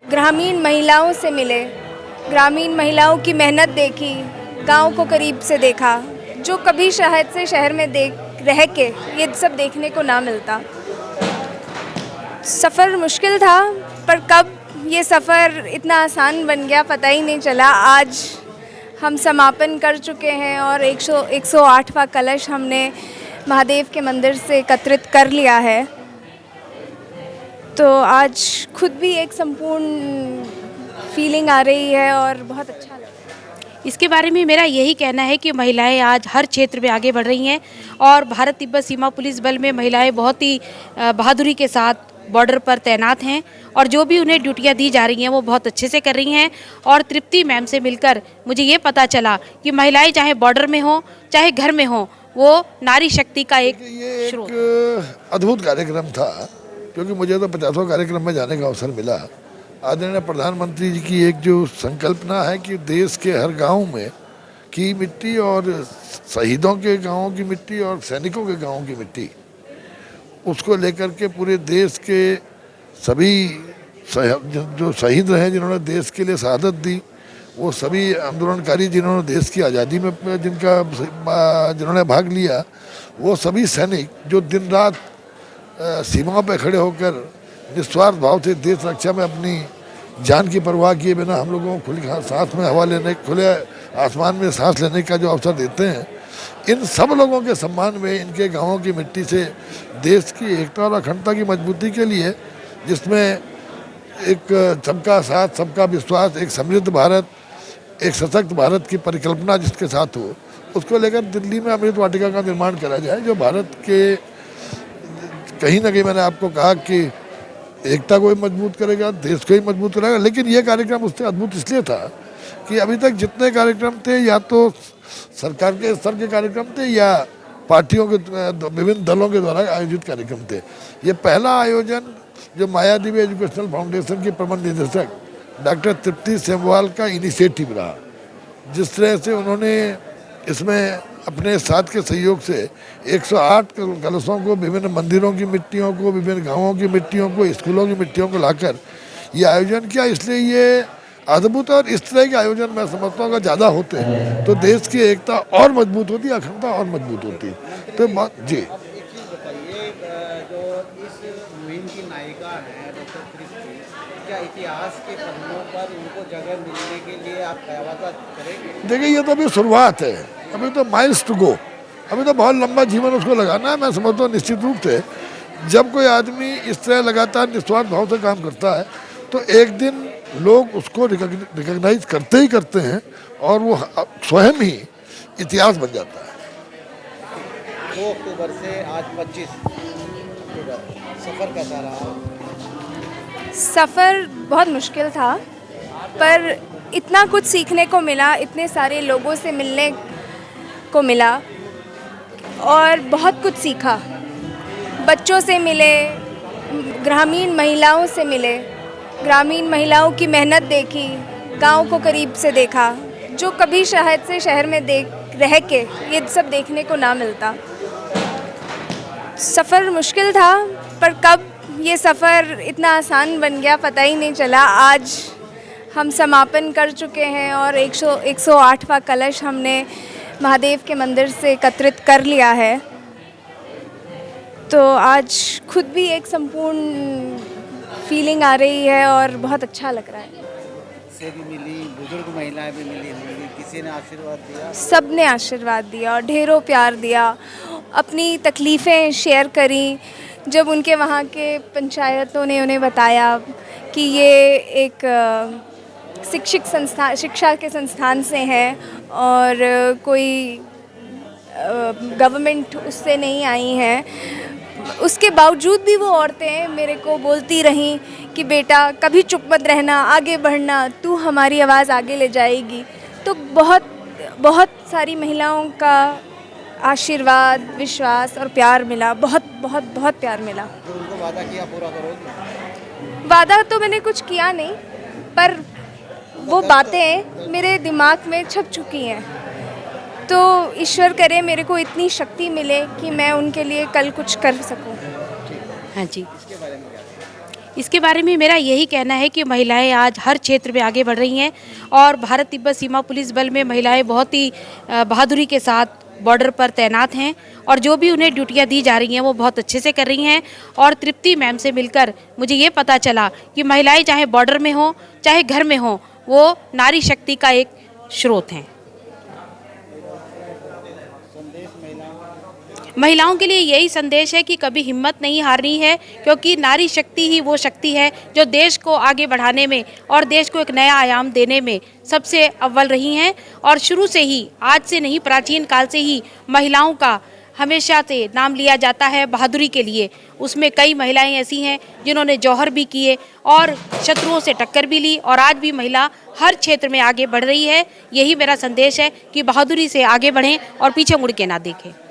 ग्रामीण महिलाओं से मिले, ग्रामीण महिलाओं की मेहनत देखी, गांव को करीब से देखा, जो कभी शायद से शहर में रह के ये सब देखने को ना मिलता। सफ़र मुश्किल था, पर कब ये सफ़र इतना आसान बन गया पता ही नहीं चला। आज हम समापन कर चुके हैं और 108वां कलश हमने महादेव के मंदिर से एकत्रित कर लिया है। तो आज खुद भी एक संपूर्ण फीलिंग आ रही है और बहुत अच्छा लग रहा है। इसके बारे में मेरा यही कहना है कि महिलाएं आज हर क्षेत्र में आगे बढ़ रही हैं और भारत तिब्बत सीमा पुलिस बल में महिलाएं बहुत ही बहादुरी के साथ बॉर्डर पर तैनात हैं और जो भी उन्हें ड्यूटियां दी जा रही हैं वो बहुत अच्छे से कर रही हैं। और तृप्ति मैम से मिलकर मुझे ये पता चला कि महिलाएं चाहे बॉर्डर में हो चाहे घर में हो, वो नारी शक्ति का एक अद्भुत कार्यक्रम था, क्योंकि मुझे तो 50वां कार्यक्रम में जाने का अवसर मिला। आदरणीय प्रधानमंत्री जी की एक जो संकल्पना है कि देश के हर गांव में की मिट्टी और शहीदों के गांवों की मिट्टी और सैनिकों के गांवों की मिट्टी, उसको लेकर के पूरे देश के सभी जो शहीद रहे, जिन्होंने देश के लिए शहादत दी, वो सभी आंदोलनकारी जिन्होंने देश की आज़ादी में जिन्होंने भाग लिया, वो सभी सैनिक जो दिन रात सीमाओं पर खड़े होकर निस्वार्थ भाव से देश रक्षा में अपनी जान की परवाह किए बिना हम लोगों को खुली सांस में हवा लेने, खुले आसमान में सांस लेने का जो अवसर देते हैं, इन सब लोगों के सम्मान में इनके गांवों की मिट्टी से देश की एकता और अखंडता की मजबूती के लिए, जिसमें एक सबका साथ, सबका विश्वास, एक समृद्ध भारत, एक सशक्त भारत की परिकल्पना जिसके साथ हो, उसको लेकर दिल्ली में अमृत वाटिका का निर्माण करा जाए, जो भारत के कहीं ना कहीं, मैंने आपको कहा कि एकता को ही मजबूत करेगा, देश को ही मजबूत करेगा। लेकिन ये कार्यक्रम उससे अद्भुत इसलिए था कि अभी तक जितने कार्यक्रम थे, या तो सरकार के स्तर के कार्यक्रम थे या पार्टियों के विभिन्न दलों के द्वारा आयोजित कार्यक्रम थे। ये पहला आयोजन जो मायादेवी एजुकेशनल फाउंडेशन के प्रबंध निदेशक डॉक्टर तृप्ति सेमवाल का इनिशिएटिव रहा, जिस तरह से उन्होंने इसमें अपने साथ के सहयोग से 108 कलशों को, विभिन्न मंदिरों की मिट्टियों को, विभिन्न गांवों की मिट्टियों को, स्कूलों की मिट्टियों को लाकर ये आयोजन किया। इसलिए ये अद्भुत, और इस तरह के आयोजन मैं समझता हूँ ज़्यादा होते हैं तो देश की एकता और मजबूत होती है, अखंडता और मजबूत होती है। तो जी, जो इस मुहिम की नायिका है डॉक्टर तृप्ति, क्या इतिहास के पन्नों पर उनको जगह मिलने के लिए आप वादा करेंगे? देखिए, ये तो अभी शुरुआत है, अभी तो माइल्स टू गो, अभी तो बहुत लंबा जीवन उसको लगाना है। मैं समझता हूँ निश्चित रूप से जब कोई आदमी इस तरह लगातार निस्वार्थ भाव से काम करता है तो एक दिन लोग उसको रिकॉग्नाइज करते ही करते हैं और वो स्वयं ही इतिहास बन जाता है। 2 अक्टूबर से आज 25 अक्टूबर, सफ़र कैसा रहा? सफ़र बहुत मुश्किल था, पर इतना कुछ सीखने को मिला, इतने सारे लोगों से मिलने को मिला और बहुत कुछ सीखा। बच्चों से मिले, ग्रामीण महिलाओं से मिले, ग्रामीण महिलाओं की मेहनत देखी, गांव को करीब से देखा, जो कभी शायद से शहर में रह के ये सब देखने को ना मिलता। सफ़र मुश्किल था, पर कब ये सफ़र इतना आसान बन गया पता ही नहीं चला। आज हम समापन कर चुके हैं और 108वां कलश हमने महादेव के मंदिर से एकत्रित कर लिया है। तो आज खुद भी एक संपूर्ण फीलिंग आ रही है और बहुत अच्छा लग रहा है। से भी मिली, बुजुर्ग महिलाएं भी मिली होंगी, किसी ने आशीर्वाद दिया? सब ने आशीर्वाद दिया और ढेरों प्यार दिया, अपनी तकलीफ़ें शेयर करी। जब उनके वहाँ के पंचायतों ने उन्हें बताया कि ये एक शिक्षा के संस्थान से हैं और कोई गवर्नमेंट उससे नहीं आई हैं, उसके बावजूद भी वो औरतें मेरे को बोलती रहीं कि बेटा कभी चुप मत रहना, आगे बढ़ना, तू हमारी आवाज़ आगे ले जाएगी। तो बहुत बहुत सारी महिलाओं का आशीर्वाद, विश्वास और प्यार मिला, बहुत बहुत बहुत प्यार मिला। जो उनको वादा किया पूरा करोगे? वादा तो मैंने कुछ किया नहीं, पर वो बातें मेरे दिमाग में छप चुकी हैं। तो ईश्वर करे मेरे को इतनी शक्ति मिले कि मैं उनके लिए कल कुछ कर सकूं। हाँ जी, इसके बारे में मेरा यही कहना है कि महिलाएं आज हर क्षेत्र में आगे बढ़ रही हैं और भारत तिब्बत सीमा पुलिस बल में महिलाएं बहुत ही बहादुरी के साथ बॉर्डर पर तैनात हैं और जो भी उन्हें ड्यूटियां दी जा रही हैं वो बहुत अच्छे से कर रही हैं। और तृप्ति मैम से मिलकर मुझे ये पता चला कि महिलाएं चाहे बॉर्डर में हो चाहे घर में हो, वो नारी शक्ति का एक स्रोत हैं। महिलाओं के लिए यही संदेश है कि कभी हिम्मत नहीं हारनी है, क्योंकि नारी शक्ति ही वो शक्ति है जो देश को आगे बढ़ाने में और देश को एक नया आयाम देने में सबसे अव्वल रही हैं। और शुरू से ही, आज से नहीं, प्राचीन काल से ही महिलाओं का हमेशा से नाम लिया जाता है बहादुरी के लिए। उसमें कई महिलाएं ऐसी हैं जिन्होंने जौहर भी किए और शत्रुओं से टक्कर भी ली, और आज भी महिला हर क्षेत्र में आगे बढ़ रही है। यही मेरा संदेश है कि बहादुरी से आगे बढ़ें और पीछे मुड़ के ना देखें।